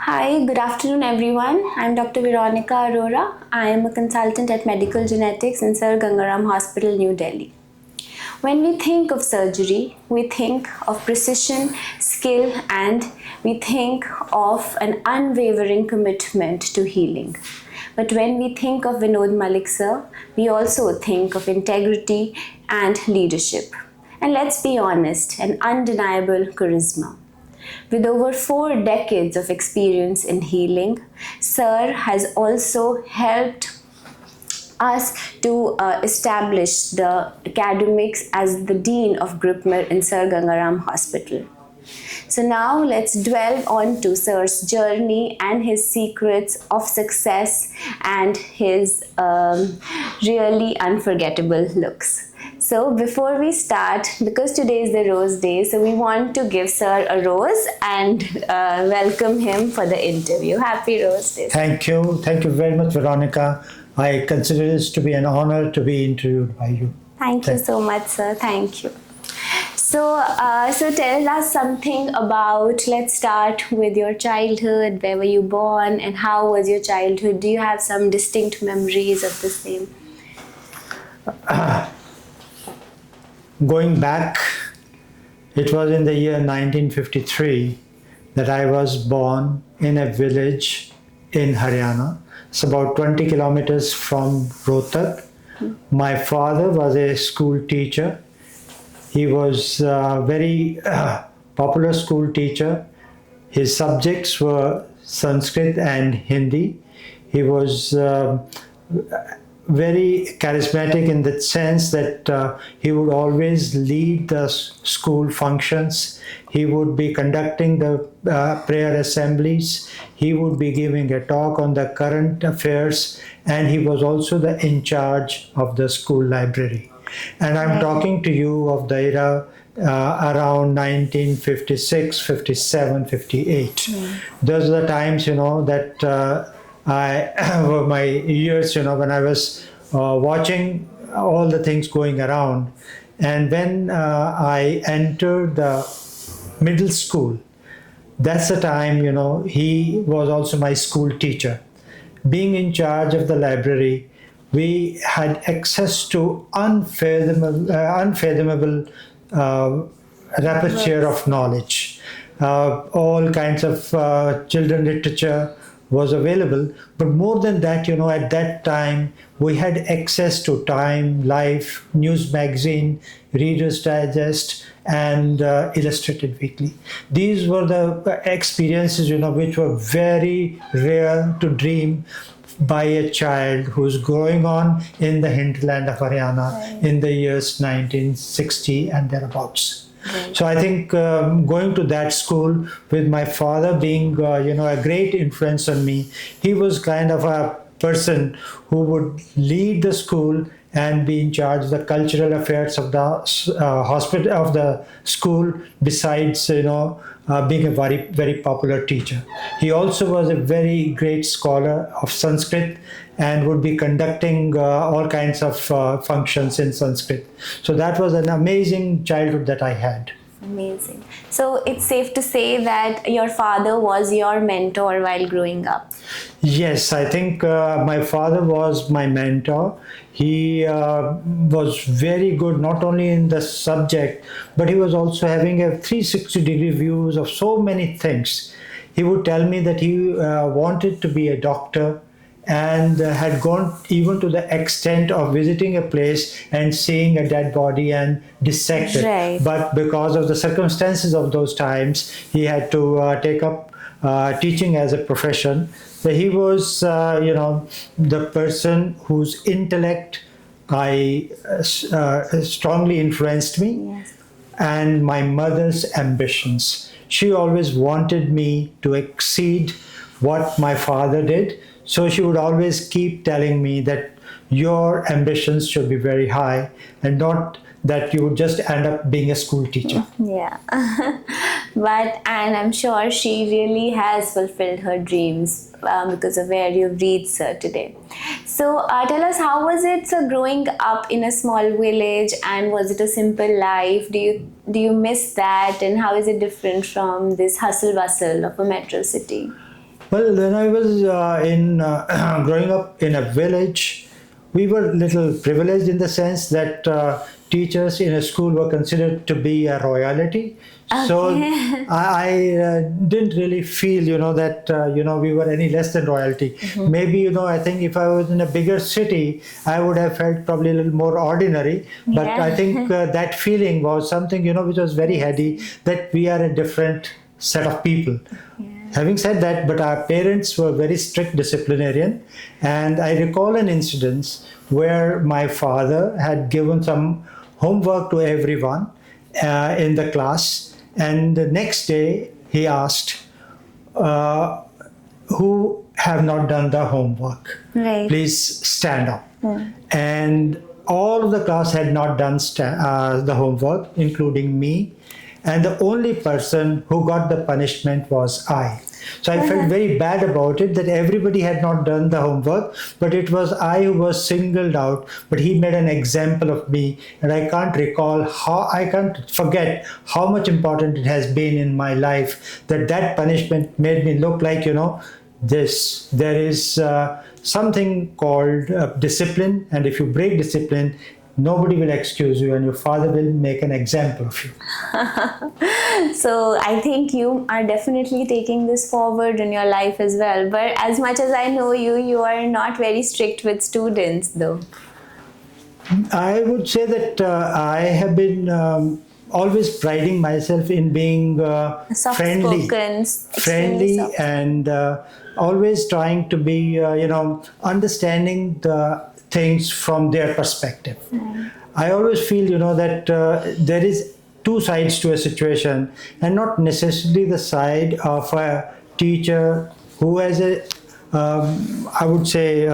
Hi, good afternoon everyone. I'm Dr Veronica Arora. I am a consultant at Medical Genetics in Sir Gangaram Hospital, New Delhi. When we think of surgery, we think of precision, skill, and we think of an unwavering commitment to healing. But when we think of Vinod Malik sir, we also think of integrity and leadership. And let's be honest, an undeniable charisma. With over 4 decades of experience in healing, Sir has also helped us to establish the academics as the Dean of Group in Sir Gangaram Hospital. So now let's delve on to Sir's journey and his secrets of success and his really unforgettable looks. So before we start, because today is the Rose Day, so we want to give Sir a rose and welcome him for the interview. Happy Rose Day. Thank you. Thank you very much, Veronica. I consider this to be an honor to be interviewed by you. Thank you so much, sir. Thank you. So tell us something about, let's start with your childhood. Where were you born and how was your childhood? Do you have some distinct memories of the same? Going back, it was in the year 1953 that I was born in a village in Haryana. It's about 20 kilometers from Rohtak. My father was a school teacher. He was a very popular school teacher. His subjects were Sanskrit and Hindi. He was very charismatic in the sense that he would always lead the school functions. He would be conducting the prayer assemblies. He would be giving a talk on the current affairs, and he was also the in charge of the school library. And I'm talking to you of the era around 1956, 57, 58. Those are the times, that were my years, when I was watching all the things going around. And when I entered the middle school, that's the time, he was also my school teacher. Being in charge of the library, we had access to unfathomable repertoire of knowledge. All kinds of children literature was available, but more than that, at that time we had access to Time, Life, News Magazine, Reader's Digest, and Illustrated Weekly. These were the experiences, which were very rare to dream by a child who's growing on in the hinterland of Haryana in the years 1960 and thereabouts. So I think going to that school with my father being, a great influence on me, he was kind of a person who would lead the school and be in charge of the cultural affairs of the hospital of the school. Besides, being a very, very popular teacher, he also was a very great scholar of Sanskrit and would be conducting all kinds of functions in Sanskrit. So that was an amazing childhood that I had. Amazing. So it's safe to say that your father was your mentor while growing up. Yes, I think my father was my mentor. He was very good not only in the subject, but he was also having a 360-degree views of so many things. He would tell me that he wanted to be a doctor, and had gone even to the extent of visiting a place and seeing a dead body and dissect it. Right. But because of the circumstances of those times, he had to take up teaching as a profession. So he was, the person whose intellect strongly influenced me. Yes. And my mother's ambitions. She always wanted me to exceed what my father did. So she would always keep telling me that your ambitions should be very high and not that you would just end up being a school teacher. Yeah. And I'm sure she really has fulfilled her dreams because of where you've reached, sir, today. So tell us, how was it, sir, growing up in a small village, and was it a simple life? Do you miss that, and how is it different from this hustle bustle of a metro city? Well, when I was growing up in a village, we were little privileged in the sense that teachers in a school were considered to be a royalty. So Okay. I didn't really feel, that we were any less than royalty. Maybe, I think if I was in a bigger city, I would have felt probably a little more ordinary. But I think Yeah. that feeling was something, which was very heady, that we are a different set of people. Having said that, but our parents were very strict disciplinarian, and I recall an incident where my father had given some homework to everyone in the class, and the next day he asked, uh, "Who have not done the homework? Right. Please stand up." And all of the class had not done the homework, including me. And the only person who got the punishment was I. So I felt very bad about it that everybody had not done the homework, but it was I who was singled out. But he made an example of me, and I can't forget how much important it has been in my life that punishment made me look like, there is something called discipline, and if you break discipline, nobody will excuse you, and your father will make an example of you. So I think you are definitely taking this forward in your life as well. But as much as I know you, you are not very strict with students, though. I would say that I have been always priding myself in being Soft friendly, spoken, extremely friendly, soft. and always trying to be, understanding the things from their perspective. I always feel, that there is two sides to a situation, and not necessarily the side of a teacher who has a I would say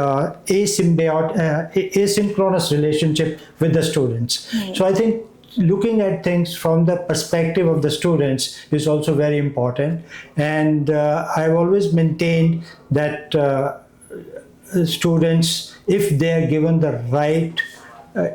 asynchronous relationship with the students. So I think looking at things from the perspective of the students is also very important. And I've always maintained that students, if they are given the right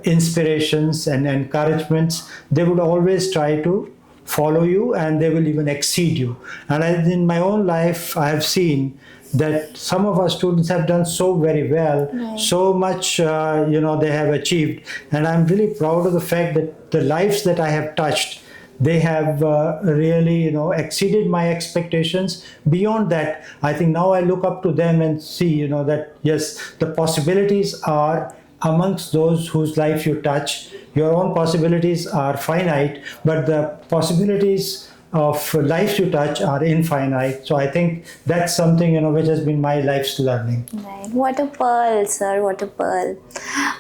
inspirations and encouragements, they would always try to follow you, and they will even exceed you. And in my own life, I have seen that some of our students have done so very well, so much, they have achieved. And I'm really proud of the fact that the lives that I have touched, they have really, exceeded my expectations. Beyond that, I think now I look up to them and see, that yes, the possibilities are amongst those whose life you touch. Your own possibilities are finite, but the possibilities of lives you touch are infinite. So I think that's something, which has been my life's learning. Right. What a pearl, sir. What a pearl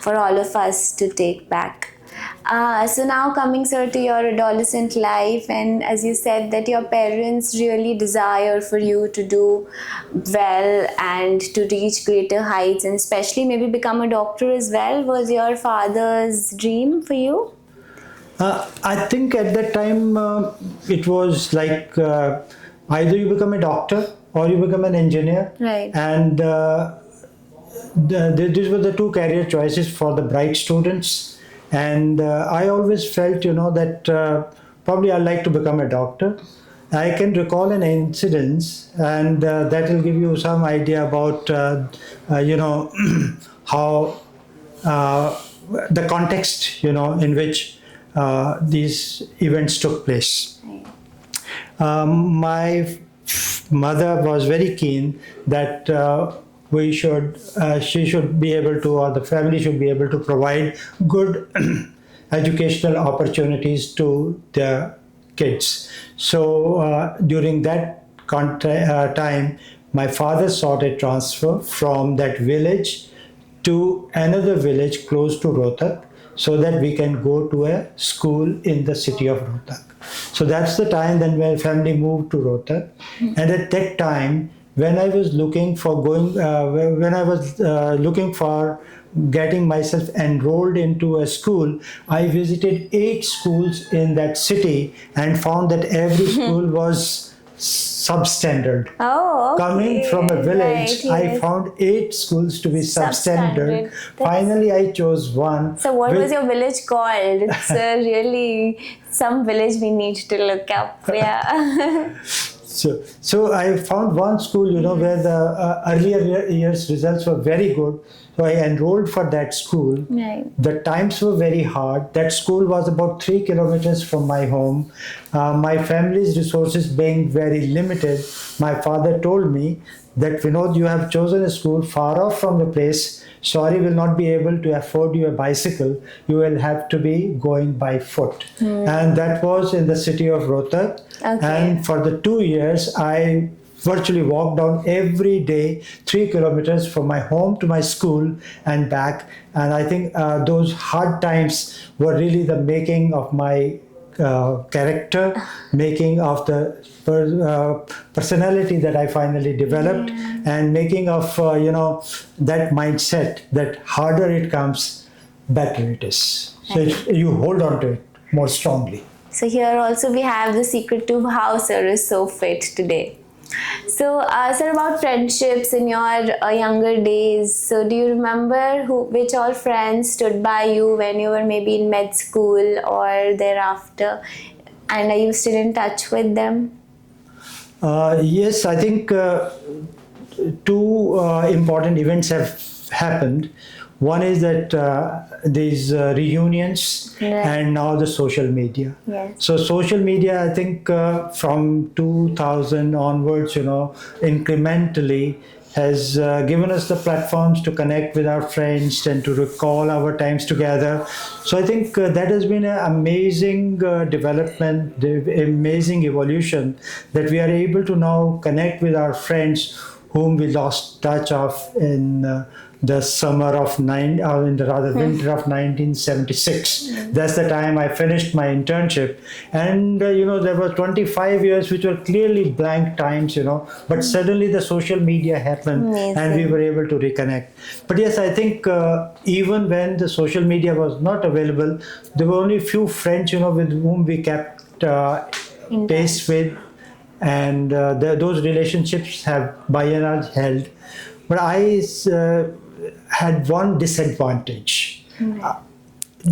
for all of us to take back. So now coming, sir, to your adolescent life, and as you said that your parents really desire for you to do well and to reach greater heights, and especially maybe become a doctor as well. Was your father's dream for you? I think at that time it was like either you become a doctor or you become an engineer. Right. And these were the two career choices for the bright students. And I always felt, that probably I'd like to become a doctor. I can recall an incident, and that will give you some idea about, how the context, in which these events took place. My mother was very keen that she should be able to, or the family should be able to provide good educational opportunities to their kids. So during that time, my father sought a transfer from that village to another village close to Rohtak, so that we can go to a school in the city of Rohtak. So that's the time then my family moved to Rohtak. And at that time, when I was looking for getting myself enrolled into a school, I visited 8 schools in that city and found that every school was substandard. Oh, okay. Coming from a village, Right, I yes. found 8 schools to be substandard. Substandard. Finally, I chose one. So what which- was your village called? It's really some village we need to look up. Yeah. So I found one school, where the earlier years results were very good. So I enrolled for that school. Right. The times were very hard. That school was about 3 kilometers from my home. My family's resources being very limited, my father told me that, Vinod, you have chosen a school far off from the place. Sorry, will not be able to afford you a bicycle. You will have to be going by foot. And that was in the city of Rohtak. Okay. And for the 2 years, I virtually walked down every day 3 kilometers from my home to my school and back. And I think those hard times were really the making of my character, making of the personality that I finally developed, and making of that mindset that harder it comes, better it is. So you hold on to it more strongly. So here also we have the secret to how sir is so fit today. So, sir, about friendships in your younger days. So, do you remember which all friends stood by you when you were maybe in med school or thereafter? And are you still in touch with them? Yes, I think two important events have happened. One is that these reunions, and now the social media. Yes. So social media, I think from 2000 onwards, incrementally has given us the platforms to connect with our friends and to recall our times together. So I think that has been an amazing development, amazing evolution, that we are able to now connect with our friends whom we lost touch of in the summer of winter of 1976. That's the time I finished my internship, and there were 25 years which were clearly blank times, but suddenly the social media happened. Amazing. And we were able to reconnect. But yes, I think even when the social media was not available, there were only few friends, with whom we kept pace with, and those relationships have by and large held. But I had one disadvantage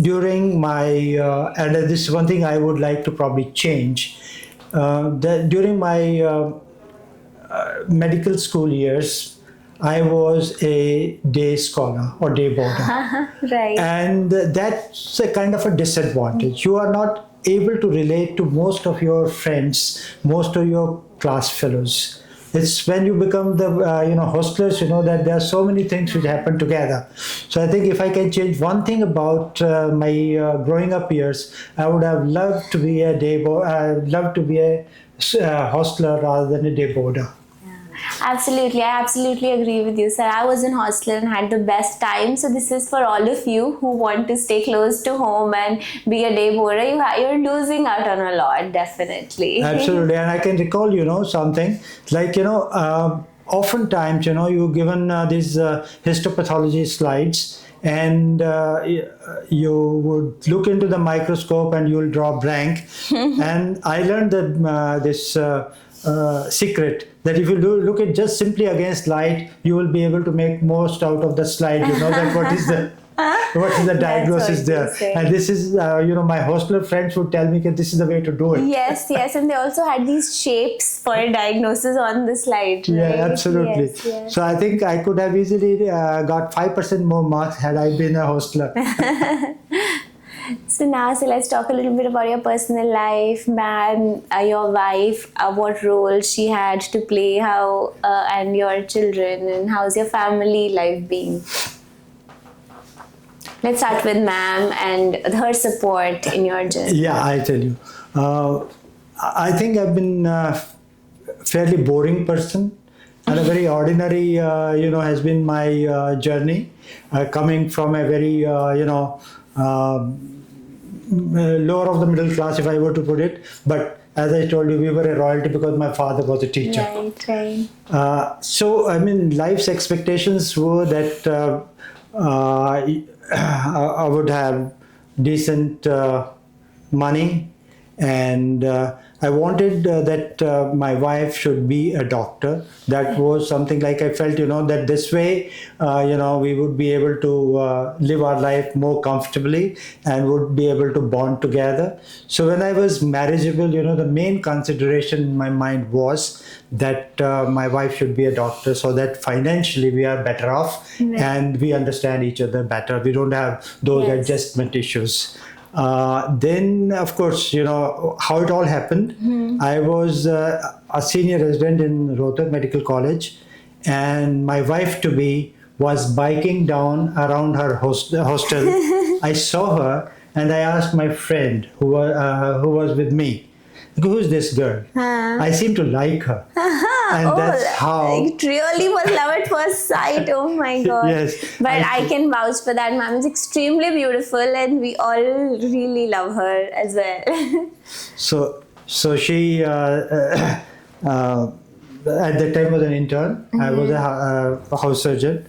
during my, and this is one thing I would like to probably change. During my medical school years, I was a day scholar or day boarder. Right. And that's a kind of a disadvantage. You are not able to relate to most of your friends, most of your class fellows. It's when you become the hostlers, that there are so many things which happen together. So I think if I can change one thing about my growing up years, I would have loved to be a hostler rather than a day boarder. Absolutely, I absolutely agree with you, sir. I was in hostel and had the best time. So this is for all of you who want to stay close to home and be a day boarder. You're losing out on a lot, definitely. Absolutely, and I can recall, something like oftentimes, you're given these histopathology slides, and you would look into the microscope and you'll draw blank. And I learned that this secret, that if you look at just simply against light, you will be able to make most out of the slide. That what is the diagnosis there. And this is, my hostler friends would tell me that this is the way to do it. Yes, and they also had these shapes for diagnosis on the slide. Right? Yeah, absolutely. Yes. So I think I could have easily got 5% more marks had I been a hostler. So let's talk a little bit about your personal life, ma'am, your wife, what role she had to play, how and your children, and how's your family life been? Let's start with ma'am and her support in your journey. Yeah, I tell you. I think I've been a fairly boring person, and a very ordinary, has been my journey, coming from a very, lower of the middle class, if I were to put it. But as I told you, we were a royalty because my father was a teacher. Right. So, life's expectations were that I would have decent money, and I wanted that my wife should be a doctor. That was something like I felt, that this way, we would be able to live our life more comfortably and would be able to bond together. So when I was marriageable, the main consideration in my mind was that my wife should be a doctor, so that financially we are better off and we understand each other better. We don't have those adjustment issues. Then, of course, how it all happened. I was a senior resident in Rohtak Medical College, and my wife-to-be was biking down around her hostel. I saw her, and I asked my friend who was with me, "Who's this girl? I seem to like her." And that's how it really was love at first sight. Oh my God. Yes, But I can vouch for that. Ma'am is extremely beautiful, and we all really love her as well. So she at that time was an intern. I was a house surgeon.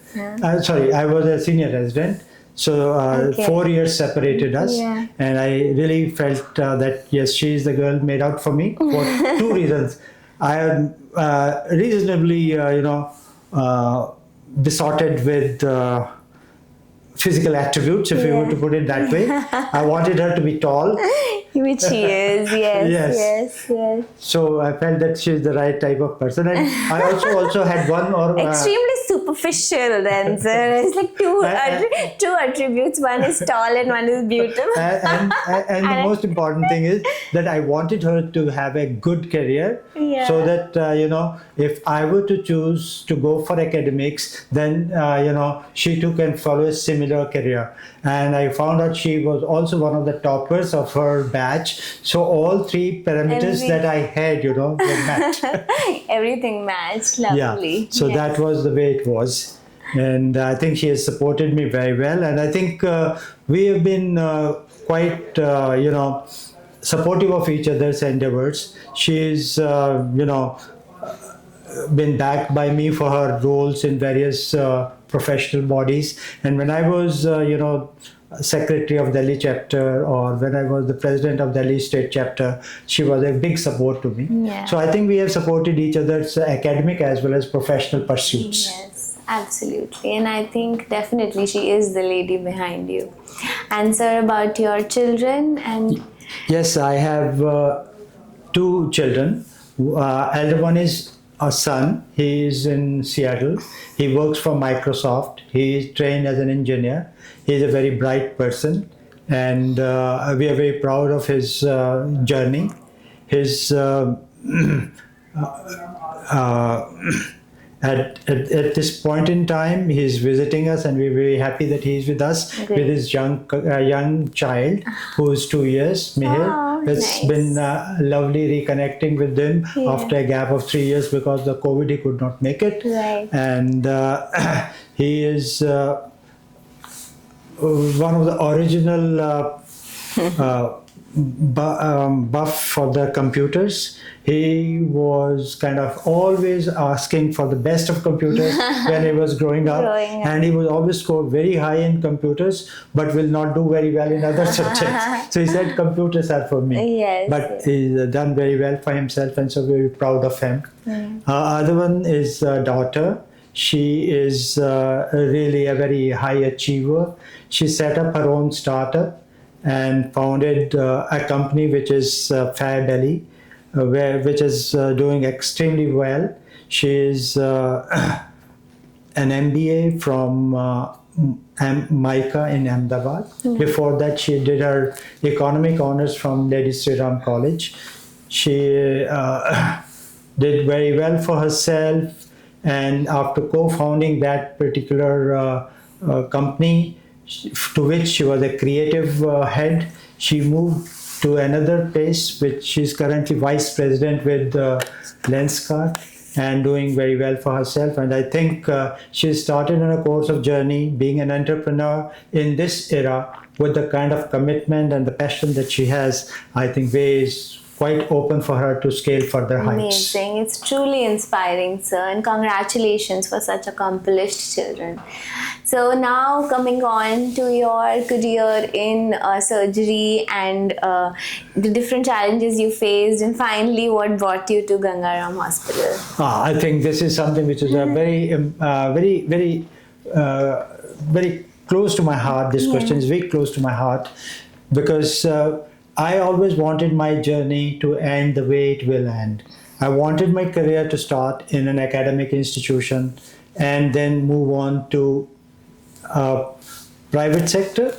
Sorry, I was a senior resident. So 4 years separated us, and I really felt that yes, she is the girl made out for me for two reasons. I am reasonably, besotted with physical attributes, if you were to put it that way. I wanted her to be tall. Which she is, yes. So I felt that she's the right type of person, and I also had one or extremely superficial then, sir. It's like two attributes. One is tall and one is beautiful. and the most important thing is that I wanted her to have a good career, so that if I were to choose to go for academics, then she too can follow a similar career. And I found out she was also one of the toppers of her batch. So all three parameters that I had, were met. Everything matched, lovely. Yeah. So that was the way it was. And I think she has supported me very well. And I think we have been quite, supportive of each other's endeavors. She's, been backed by me for her roles in various professional bodies. And when I was, secretary of Delhi chapter, or when I was the president of Delhi state chapter, she was a big support to me. So I think we have supported each other's academic as well as professional pursuits. Yes, absolutely. And I think definitely she is the lady behind you. And sir, about your children and... Yes, I have two children. Elder one is a son. He is in Seattle. He works for Microsoft. He is trained as an engineer. He is a very bright person, and we are very proud of his journey. His at this point in time, he is visiting us, and we're very happy that he is with us with his young child, who is 2 years, Mihir. It's been lovely reconnecting with them after a gap of 3 years because of COVID, he could not make it. And he is one of the original buff for the computers. He was kind of always asking for the best of computers when he was growing up. And he would always score very high in computers, but will not do very well in other subjects. So he said, computers are for me. But he's done very well for himself, and so we're proud of him. Other one is daughter. She is really a very high achiever. She set up her own startup and founded a company which is Fair Belly, which is doing extremely well. She is an MBA from MICA in Ahmedabad. Before that, she did her economic honors from Lady Sri Ram College. She did very well for herself, and after co-founding that particular company, to which she was a creative head, she moved to another place, which she's currently vice president with Lenskart, and doing very well for herself. And I think she started on a course of journey, being an entrepreneur in this era, with the kind of commitment and the passion that she has, I think weighs quite open for her to scale further heights. Amazing. It's truly inspiring, sir, and congratulations for such accomplished children. So now coming on to your career in surgery and the different challenges you faced, and finally what brought you to Gangaram Hospital? I think this is something which is a very close to my heart. This question is very close to my heart because I always wanted my journey to end the way it will end. I wanted my career to start in an academic institution and then move on to private sector.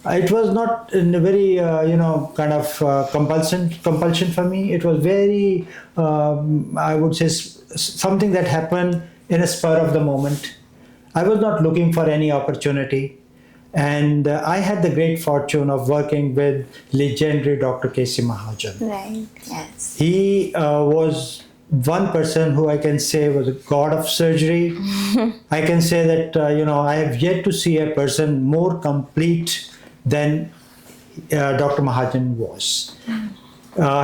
It was not in a very compulsion for me. It was very I would say something that happened in a spur of the moment. I was not looking for any opportunity, and I had the great fortune of working with legendary Dr. K.C. Mahajan. Right. Yes. He was one person who I can say was a god of surgery. I can say that I have yet to see a person more complete than Dr. Mahajan was.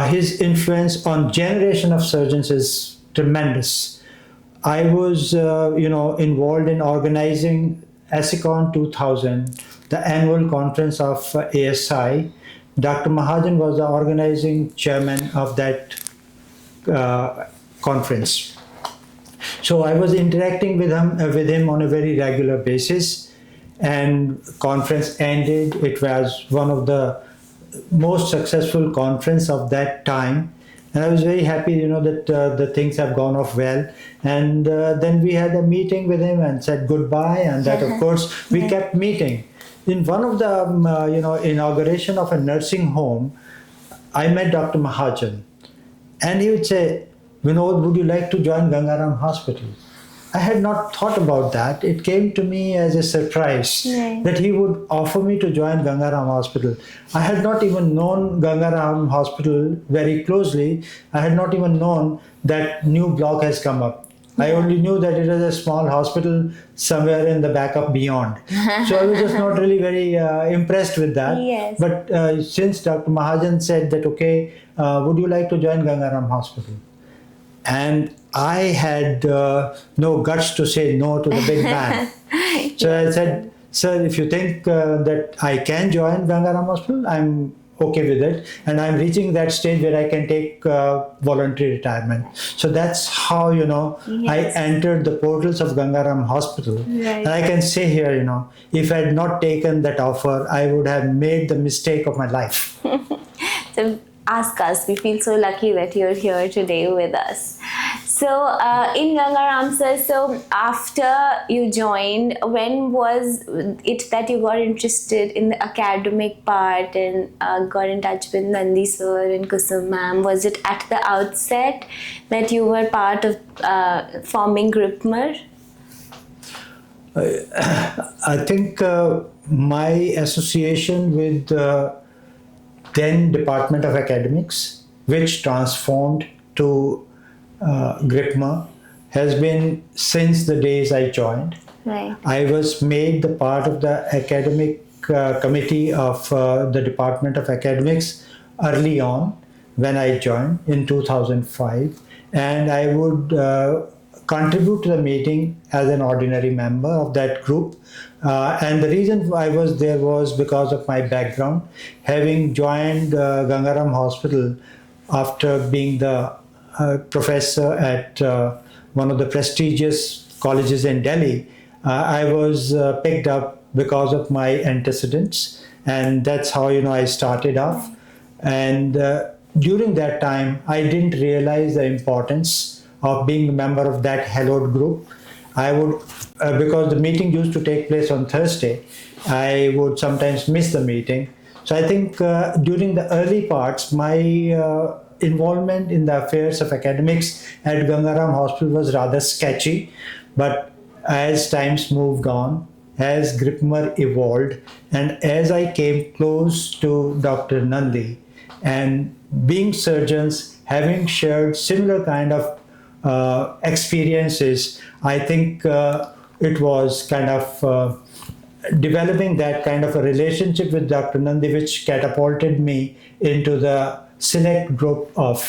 His influence on generation of surgeons is tremendous. I was involved in organizing ASICON 2000, the annual conference of ASI. Dr. Mahajan was the organizing chairman of that conference. So I was interacting with him on a very regular basis, and conference ended. It was one of the most successful conference of that time, and I was very happy, that the things have gone off well. And then we had a meeting with him and said goodbye, and that of course we kept meeting. In one of the inauguration of a nursing home, I met Dr. Mahajan, and he would say, "Vinod, would you like to join Gangaram Hospital?" I had not thought about that. It came to me as a surprise that he would offer me to join Gangaram Hospital. I had not even known Gangaram Hospital very closely. I had not even known that new block has come up. I only knew that it was a small hospital somewhere in the back of beyond. So I was just not really very impressed with that. Yes. But since Dr. Mahajan said that, okay, would you like to join Gangaram Hospital? And I had no guts to say no to the big man. So I said, "Sir, if you think that I can join Gangaram Hospital, I'm okay with it. And I'm reaching that stage where I can take voluntary retirement." So that's how, I entered the portals of Gangaram Hospital. Right. And I can say here, if I had not taken that offer, I would have made the mistake of my life. So ask us. We feel so lucky that you're here today with us. So in Gangaram, sir, so after you joined, when was it that you got interested in the academic part and got in touch with Nandi sir and Kusum ma'am? Was it at the outset that you were part of forming GRIPMER? I think my association with then Department of Academics, which transformed to GRIPMER, has been since the days I joined. Right. I was made the part of the academic committee of the Department of Academics early on when I joined in 2005, and I would contribute to the meeting as an ordinary member of that group. And the reason I was there was because of my background, having joined Gangaram Hospital after being the professor at one of the prestigious colleges in Delhi. I was picked up because of my antecedents, and that's how I started off. And during that time, I didn't realize the importance of being a member of that hallowed group. I would, because the meeting used to take place on Thursday, I would sometimes miss the meeting. So I think during the early parts, my involvement in the affairs of academics at Gangaram Hospital was rather sketchy. But as times moved on, as GRIPMER evolved, and as I came close to Dr. Nandi, and being surgeons, having shared similar kind of experiences, I think it was kind of developing that kind of a relationship with Dr. Nandi, which catapulted me into the select group of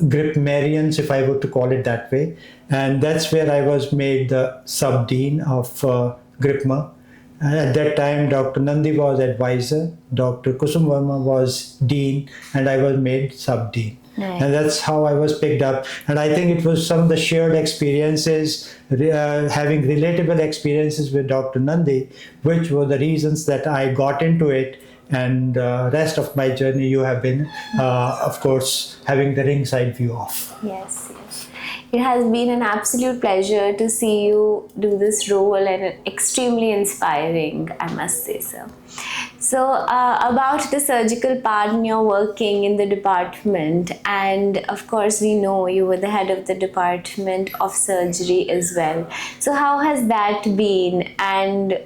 Gripmarians, if I were to call it that way. And that's where I was made the sub-dean of Gripma. And at that time, Dr. Nandi was advisor, Dr. Kusum Verma was dean, and I was made sub-dean. Right. And that's how I was picked up. And I think it was some of the shared experiences, having relatable experiences with Dr. Nandi, which were the reasons that I got into it. And rest of my journey, you have been, of course, having the ringside view of. Yes, yes. It has been an absolute pleasure to see you do this role, and extremely inspiring, I must say so. So about the surgical part, and you're working in the department, and of course we know you were the head of the department of surgery as well. So how has that been, and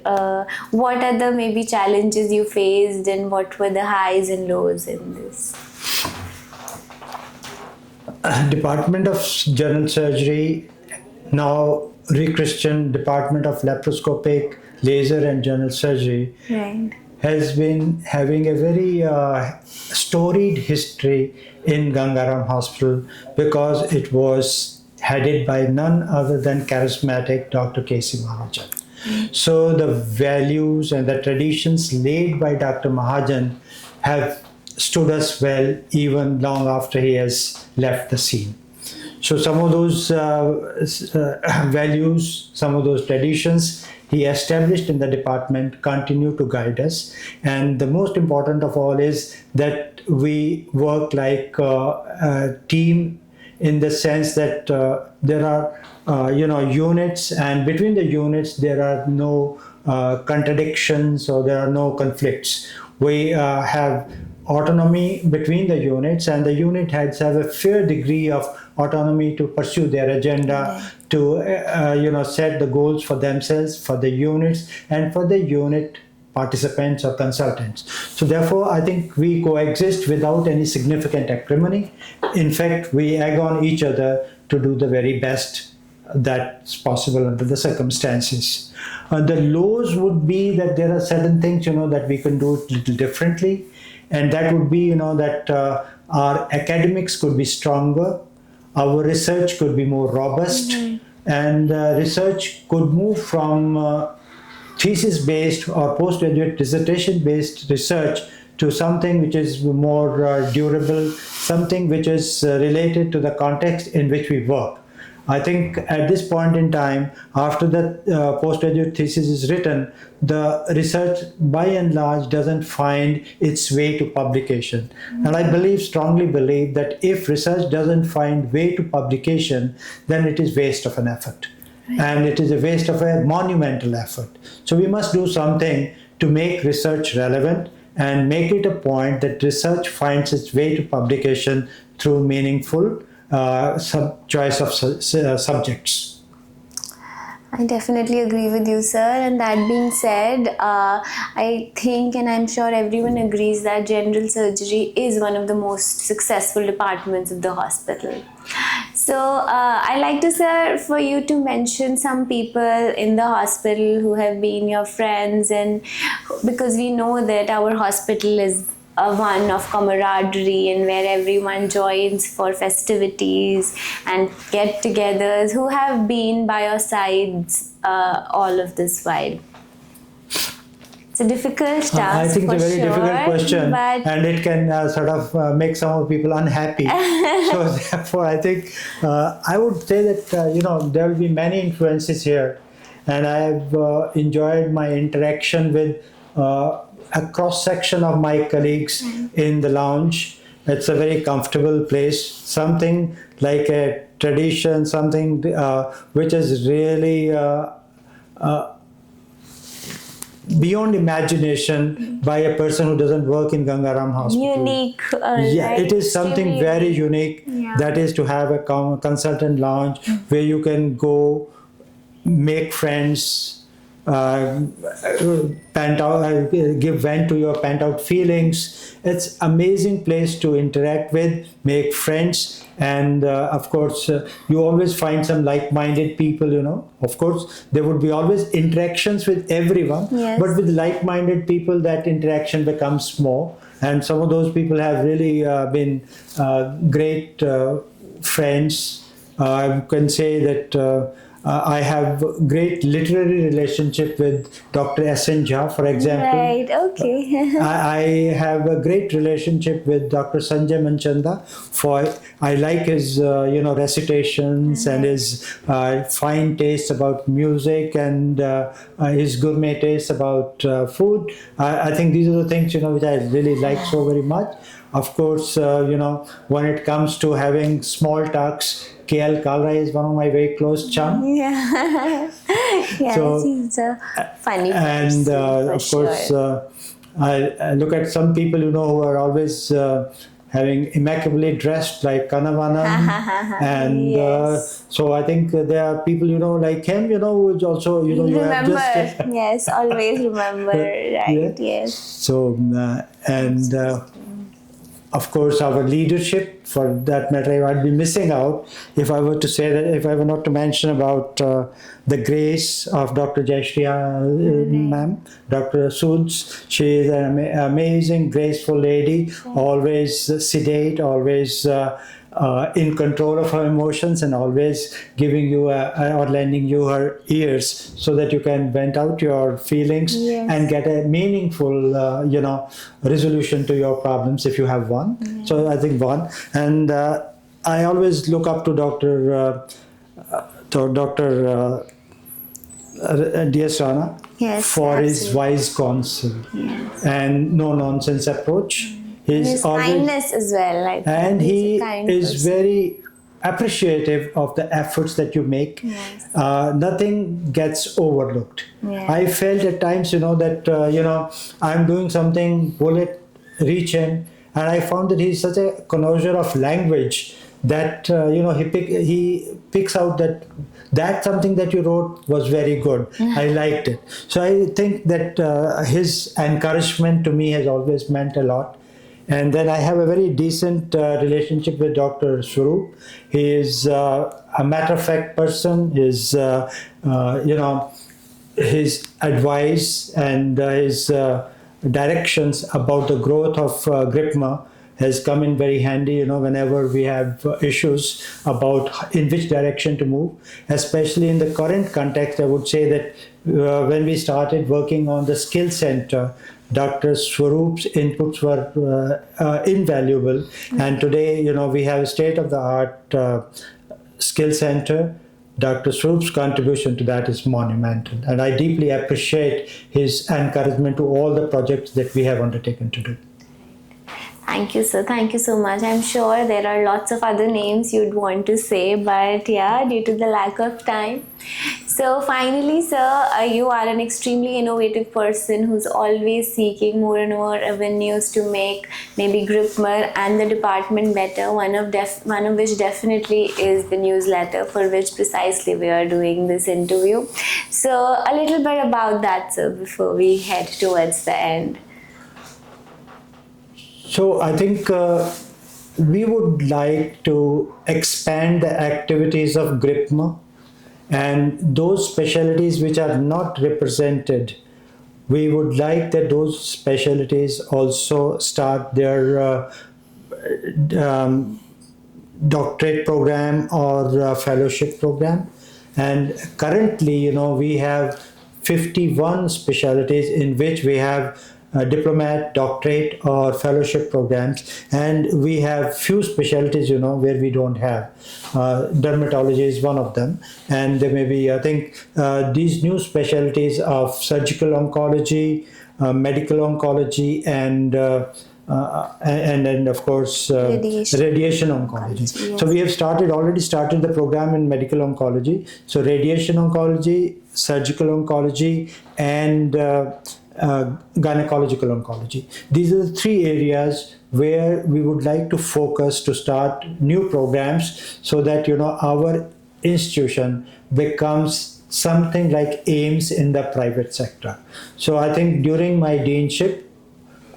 what are the maybe challenges you faced, and what were the highs and lows in this? Department of General Surgery, now rechristened Department of Laparoscopic, Laser and General Surgery, Right. has been having a very storied history in Gangaram Hospital, because it was headed by none other than charismatic Dr. K.C. Mahajan. So the values and the traditions laid by Dr. Mahajan have stood us well even long after he has left the scene. So some of those values, some of those traditions he established in the department continue to guide us. And the most important of all is that we work like a team, in the sense that there are units, and between the units there are no contradictions, or there are no conflicts. We have autonomy between the units, and the unit heads have a fair degree of autonomy to pursue their agenda, to set the goals for themselves, for the units, and for the unit participants or consultants. So therefore, I think we coexist without any significant acrimony. In fact, we egg on each other to do the very best that's possible under the circumstances. The lows would be that there are certain things, that we can do a little differently. And that would be, that our academics could be stronger, our research could be more robust, and research could move from thesis-based or postgraduate dissertation-based research to something which is more durable, something which is related to the context in which we work. I think at this point in time, after the postgraduate thesis is written, the research by and large doesn't find its way to publication. And I strongly believe that if research doesn't find way to publication, then it is waste of an effort. And it is a waste of a monumental effort. So we must do something to make research relevant and make it a point that research finds its way to publication through meaningful choice of subjects. I definitely agree with you, sir. And that being said, I think, and I'm sure everyone agrees, that general surgery is one of the most successful departments of the hospital. So I like to, sir, for you to mention some people in the hospital who have been your friends, and because we know that our hospital is one of camaraderie, and where everyone joins for festivities and get-togethers, who have been by your sides all of this while. It's a difficult task. I think it's a very difficult question, but and it can sort of make some of people unhappy. So therefore, I think I would say that there will be many influences here, and I have enjoyed my interaction with a cross-section of my colleagues in the lounge. It's a very comfortable place, something like a tradition, something which is really beyond imagination by a person who doesn't work in Gangaram Hospital. Unique. Yeah, right? it is something very unique. Yeah. That is to have a consultant lounge where you can go make friends, pant out, give vent to your pent out feelings. It's amazing place to interact with, make friends, and of course you always find some like-minded people. Of course there would be always interactions with everyone, Yes. but with like-minded people that interaction becomes more, and some of those people have really been great friends. I can say that I have great literary relationship with Dr. S.N. Jha, for example. Right, okay. I have a great relationship with Dr. Sanjay Manchanda. I like his recitations and his fine taste about music and his gourmet taste about food. I think these are the things which I really like so very much. Of course, when it comes to having small talks, KL Kalra is one of my very close chum. Yeah. Yes, So, he's a funny and person, of for course, sure. I look at some people who are always having immaculately dressed like Kanavanam, and Yes. so I think there are people like him who is also you have Remember, just yes, always remember, yeah. right, yes. So and of course, our leadership, for that matter, I'd be missing out if I were to say that, if I were not to mention about the grace of Dr. Jayashri ma'am, Dr. Suds. She is an amazing, graceful lady, always sedate, always in control of her emotions, and always giving you or lending you her ears so that you can vent out your feelings Yes. and get a meaningful resolution to your problems if you have one. So I think one, and I always look up to Dr. D.S. Rana Yes, for his absolutely. wise counsel Yes. and no nonsense approach. And He's his always, kindness as well, I think. and He's he a kind is person. very appreciative of the efforts that you make. Yes. Nothing gets overlooked. Yeah. I felt at times that I'm doing something, will it reach him? And I found that he's such a connoisseur of language that he picks out that something that you wrote was very good. I liked it. So I think that his encouragement to me has always meant a lot. And then I have a very decent relationship with Dr. Swaroop. He is a matter of fact person. His his advice and his directions about the growth of GRIPMA has come in very handy, whenever we have issues about in which direction to move. Especially in the current context, I would say that when we started working on the skill center, Dr. Swaroop's inputs were invaluable. And today, we have a state-of-the-art skill center. Dr. Swaroop's contribution to that is monumental. And I deeply appreciate his encouragement to all the projects that we have undertaken to do. Thank you, sir. Thank you so much. I'm sure there are lots of other names you'd want to say, but yeah, due to the lack of time. So finally, sir, you are an extremely innovative person who's always seeking more and more avenues to make maybe GRIPMA and the department better, one of which definitely is the newsletter, for which precisely we are doing this interview. So a little bit about that, sir, before we head towards the end. So I think we would like to expand the activities of GRIPMA, and those specialties which are not represented, we would like that those specialties also start their doctorate program or fellowship program. And currently, we have 51 specialties in which we have diplomat, doctorate, or fellowship programs, and we have few specialties, where we don't have. Dermatology is one of them, and there may be, I think, these new specialties of surgical oncology, medical oncology, and then of course radiation oncology. Yes. So we have already started the program in medical oncology. So radiation oncology, surgical oncology, and gynecological oncology. These are the three areas where we would like to focus to start new programs, so that our institution becomes something like AIMS in the private sector. So I think during my deanship,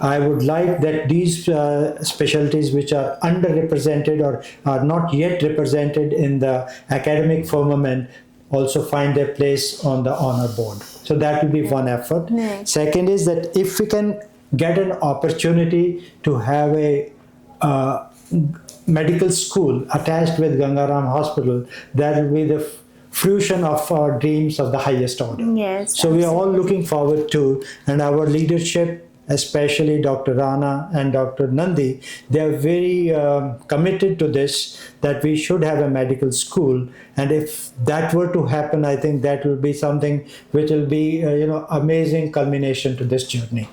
I would like that these specialties which are underrepresented or are not yet represented in the academic firmament also find their place on the honor board. So that will be one effort. Right. Second is that if we can get an opportunity to have a medical school attached with Gangaram Hospital, that will be the fruition of our dreams of the highest order. Yes. So we are all looking forward to, and our leadership, especially Dr. Rana and Dr. Nandi, they are very committed to this, that we should have a medical school. And if that were to happen, I think that will be something which will be, amazing culmination to this journey.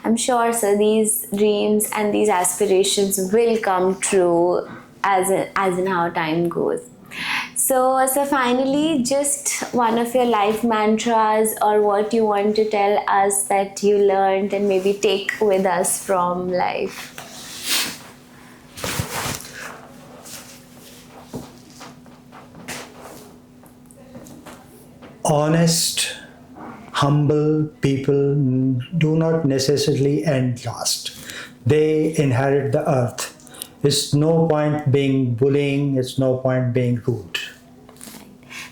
I'm sure, sir, these dreams and these aspirations will come true as in how time goes. So finally, just one of your life mantras, or what you want to tell us that you learned and maybe take with us from life. Honest, humble people do not necessarily end last. They inherit the earth. It's no point being bullying, it's no point being rude.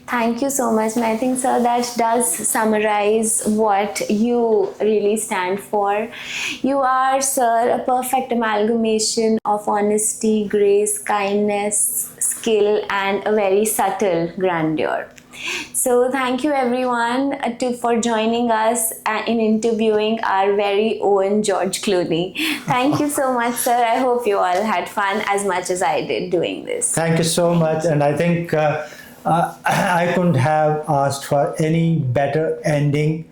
Thank you so much. And I think, sir, that does summarize what you really stand for. You are, sir, a perfect amalgamation of honesty, grace, kindness, skill, and a very subtle grandeur. So thank you everyone for joining us in interviewing our very own George Clooney. Thank you so much, sir. I hope you all had fun as much as I did doing this. Thank you so much. And I think I couldn't have asked for any better ending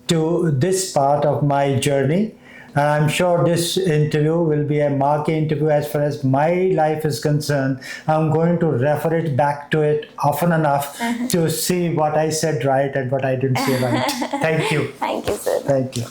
to this part of my journey. And I'm sure this interview will be a marquee interview as far as my life is concerned. I'm going to refer it back to it often enough to see what I said right and what I didn't say right. Thank you. Thank you, sir. Thank you.